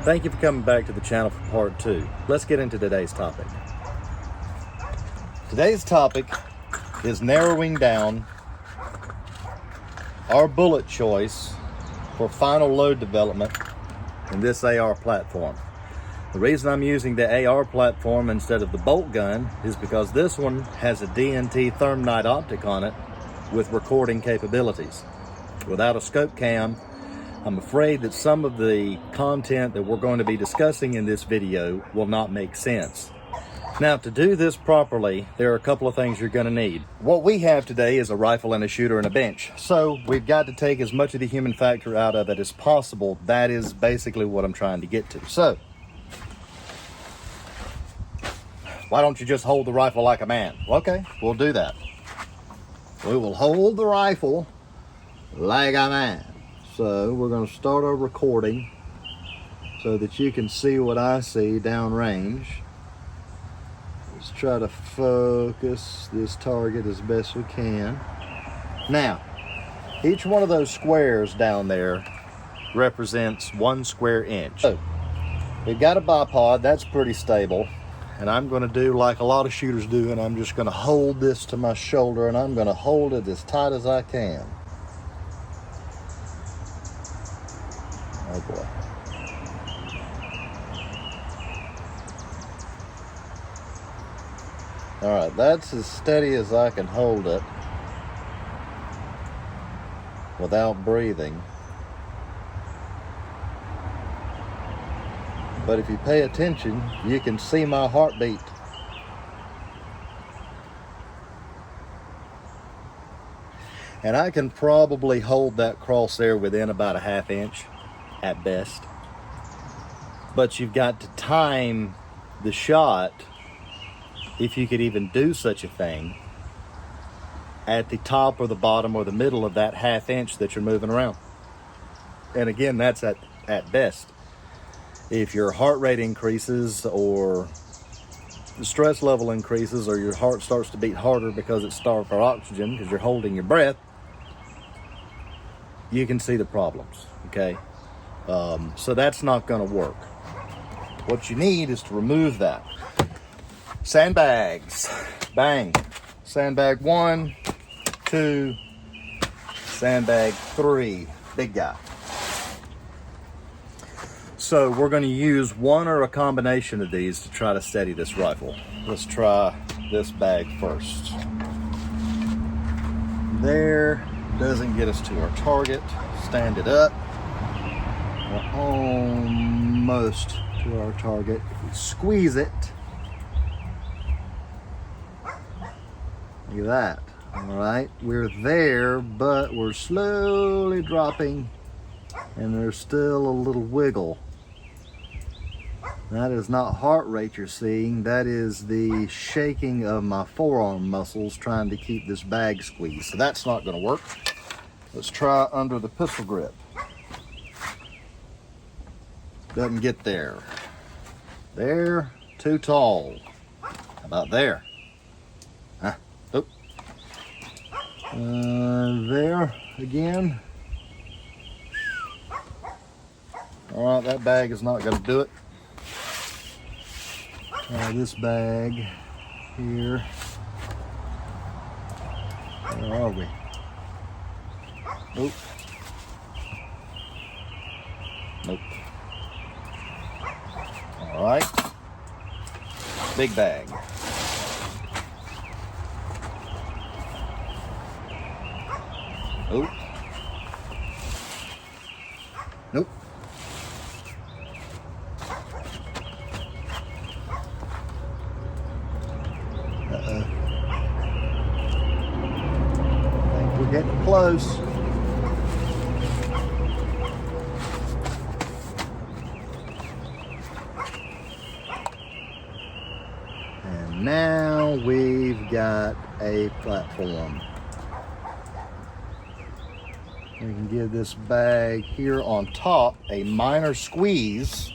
Thank you for coming back to the channel for part 2. Let's get into today's topic. Today's topic is narrowing down our bullet choice for final load development in this AR platform. The reason I'm using the AR platform instead of the bolt gun is because this one has a DNT Thermite optic on it with recording capabilities. Without a scope cam, I'm afraid that some of the content that we're going to be discussing in this video will not make sense. Now, to do this properly, there are a couple of things you're going to need. What we have today is a rifle and a shooter and a bench. So we've got to take as much of the human factor out of it as possible. That is basically what I'm trying to get to. So, why don't you just hold the rifle like a man? Okay, we'll do that. We will hold the rifle like a man. So we're going to start our recording so that you can see what I see downrange. Let's try to focus this target as best we can. Now, each one of those squares down there represents 1 square inch. So we've got a bipod, that's pretty stable. And I'm going to do like a lot of shooters do, and I'm just going to hold this to my shoulder, and I'm going to hold it as tight as I can. Oh boy. All right, that's as steady as I can hold it without breathing. But if you pay attention, you can see my heartbeat. And I can probably hold that crosshair within about a ½ inch at best. But you've got to time the shot, if you could even do such a thing, at the top or the bottom or the middle of that ½ inch that you're moving around. And again, that's at best. If your heart rate increases or the stress level increases or your heart starts to beat harder because it's starved for oxygen because you're holding your breath, you can see the problems, okay? So that's not gonna work. What you need is to remove that. Sandbags, bang. Sandbag 1, 2, sandbag 3, big guy. So we're going to use one or a combination of these to try to steady this rifle. Let's try this bag first. There, doesn't get us to our target. Stand it up. We're almost to our target. If we squeeze it, look at that. All right, we're there, but we're slowly dropping, and there's still a little wiggle. That is not heart rate you're seeing. That is the shaking of my forearm muscles trying to keep this bag squeezed. So that's not going to work. Let's try under the pistol grip. Doesn't get there. There, too tall. How about there? Huh? Oop. There again. All right, that bag is not going to do it. This bag here. Where are we? Nope. Nope. All right. Big bag. Nope. Nope. I think we're getting close. And now we've got a platform. We can give this bag here on top a minor squeeze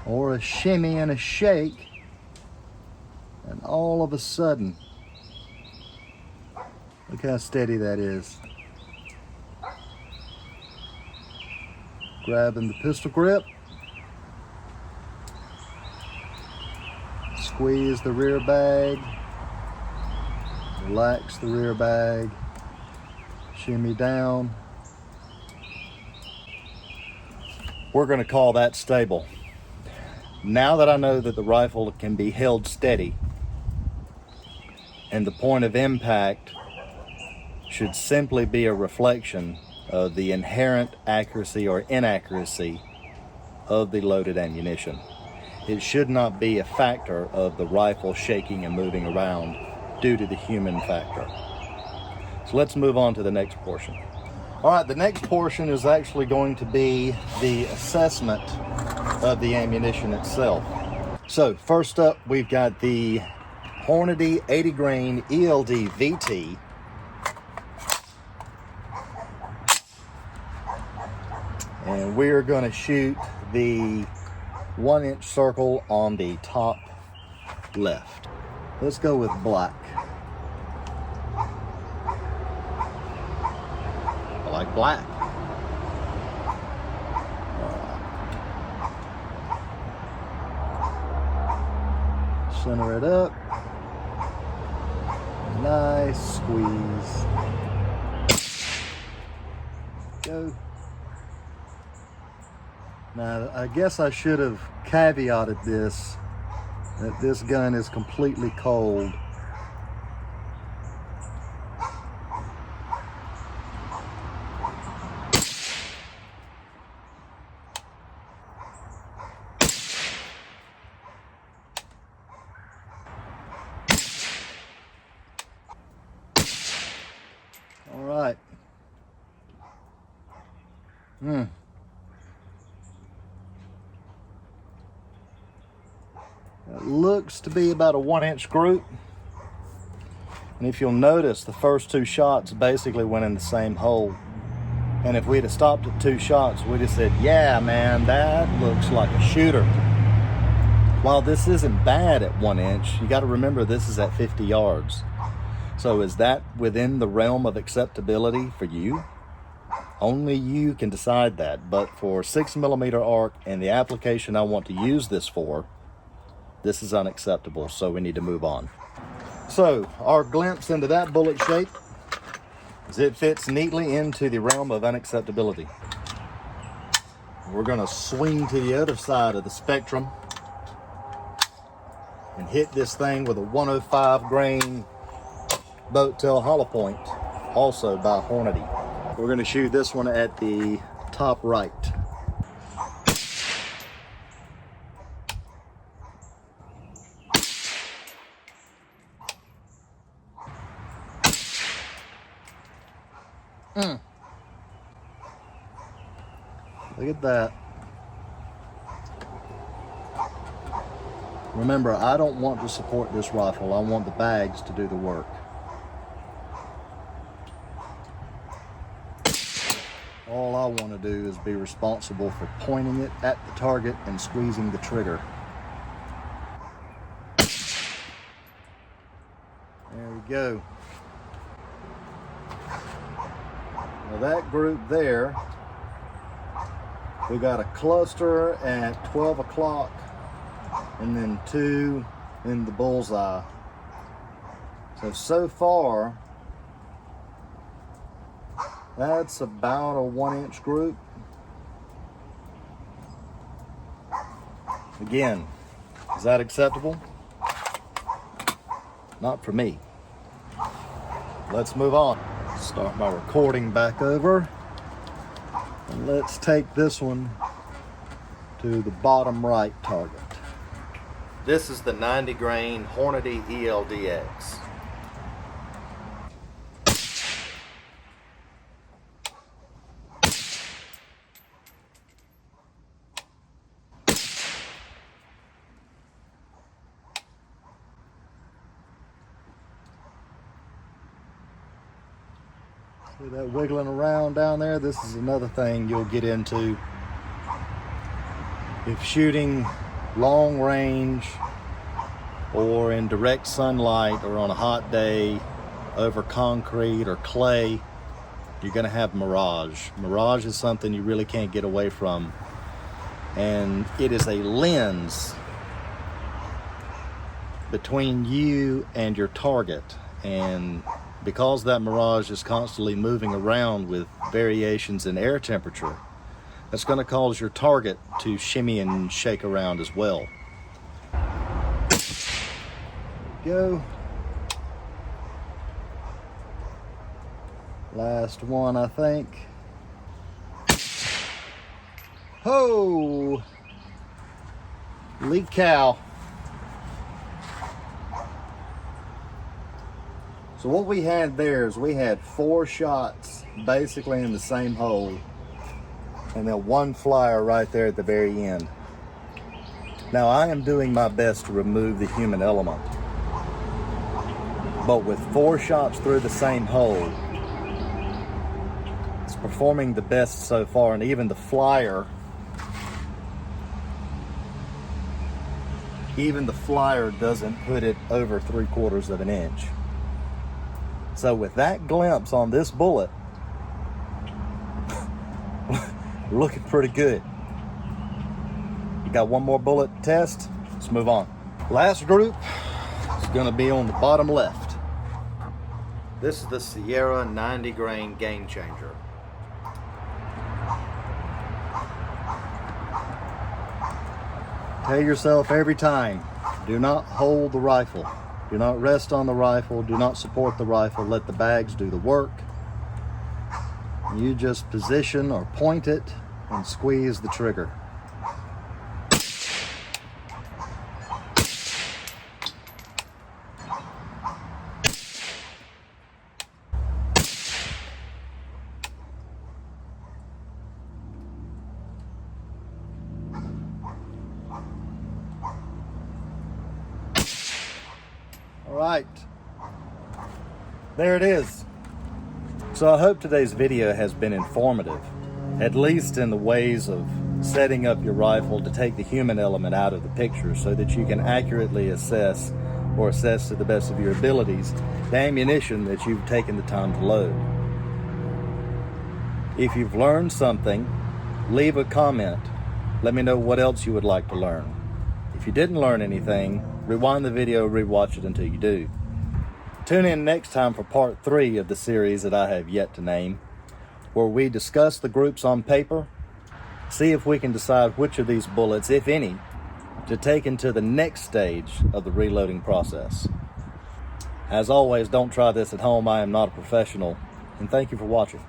or a shimmy and a shake, and all of a sudden, look how steady that is. Grabbing the pistol grip. Squeeze the rear bag. Relax the rear bag. Shimmy down. We're going to call that stable. Now that I know that the rifle can be held steady and the point of impact should simply be a reflection of the inherent accuracy or inaccuracy of the loaded ammunition. It should not be a factor of the rifle shaking and moving around due to the human factor. So let's move on to the next portion. All right, the next portion is actually going to be the assessment of the ammunition itself. So first up, we've got the Hornady 80 grain ELD VT. And we're going to shoot the 1-inch circle on the top left. Let's go with black. I like black. Center it up. Nice squeeze. Go. Now, I guess I should have caveated this, that this gun is completely cold. All right. It looks to be about a 1-inch group. And if you'll notice, the first 2 shots basically went in the same hole. And if we'd have stopped at 2 shots, we'd have said, yeah, man, that looks like a shooter. While this isn't bad at 1 inch, you got to remember this is at 50 yards. So is that within the realm of acceptability for you? Only you can decide that. But for 6mm arc and the application I want to use this for, this is unacceptable, so we need to move on. So our glimpse into that bullet shape is it fits neatly into the realm of unacceptability. We're going to swing to the other side of the spectrum and hit this thing with a 105 grain boat tail hollow point, also by Hornady. We're going to shoot this one at the top right. Look at that. Remember, I don't want to support this rifle. I want the bags to do the work. All I want to do is be responsible for pointing it at the target and squeezing the trigger. There we go. Now that group there, we got a cluster at 12 o'clock and then 2 in the bullseye. So far, that's about a 1-inch group. Again, is that acceptable? Not for me. Let's move on. Start my recording back over. And let's take this one to the bottom right target. This is the 90 grain Hornady ELDX. See that wiggling around down there? This is another thing you'll get into if shooting long range or in direct sunlight or on a hot day over concrete or clay. you're going to have mirage. Mirage is something you really can't get away from. And it is a lens between you and your target. And because that mirage is constantly moving around with variations in air temperature, that's going to cause your target to shimmy and shake around as well. Go. Last one, I think. Ho! Lead cow. So what we had there is we had 4 shots basically in the same hole, and then 1 flyer right there at the very end. Now I am doing my best to remove the human element, but with 4 shots through the same hole, it's performing the best so far. And even the flyer doesn't put it over 3/4 of an inch. So with that glimpse on this bullet, looking pretty good. You got one more bullet to test? Let's move on. Last group is gonna be on the bottom left. This is the Sierra 90 grain Game Changer. Tell yourself every time, do not hold the rifle. Do not rest on the rifle. Do not support the rifle. Let the bags do the work. You just position or point it and squeeze the trigger. All right, there it is. So I hope today's video has been informative, at least in the ways of setting up your rifle to take the human element out of the picture so that you can accurately assess to the best of your abilities the ammunition that you've taken the time to load. If you've learned something, leave a comment. Let me know what else you would like to learn. If you didn't learn anything, rewind the video, rewatch it until you do. Tune in next time for part 3 of the series that I have yet to name, where we discuss the groups on paper, see if we can decide which of these bullets, if any, to take into the next stage of the reloading process. As always, don't try this at home. I am not a professional, and thank you for watching.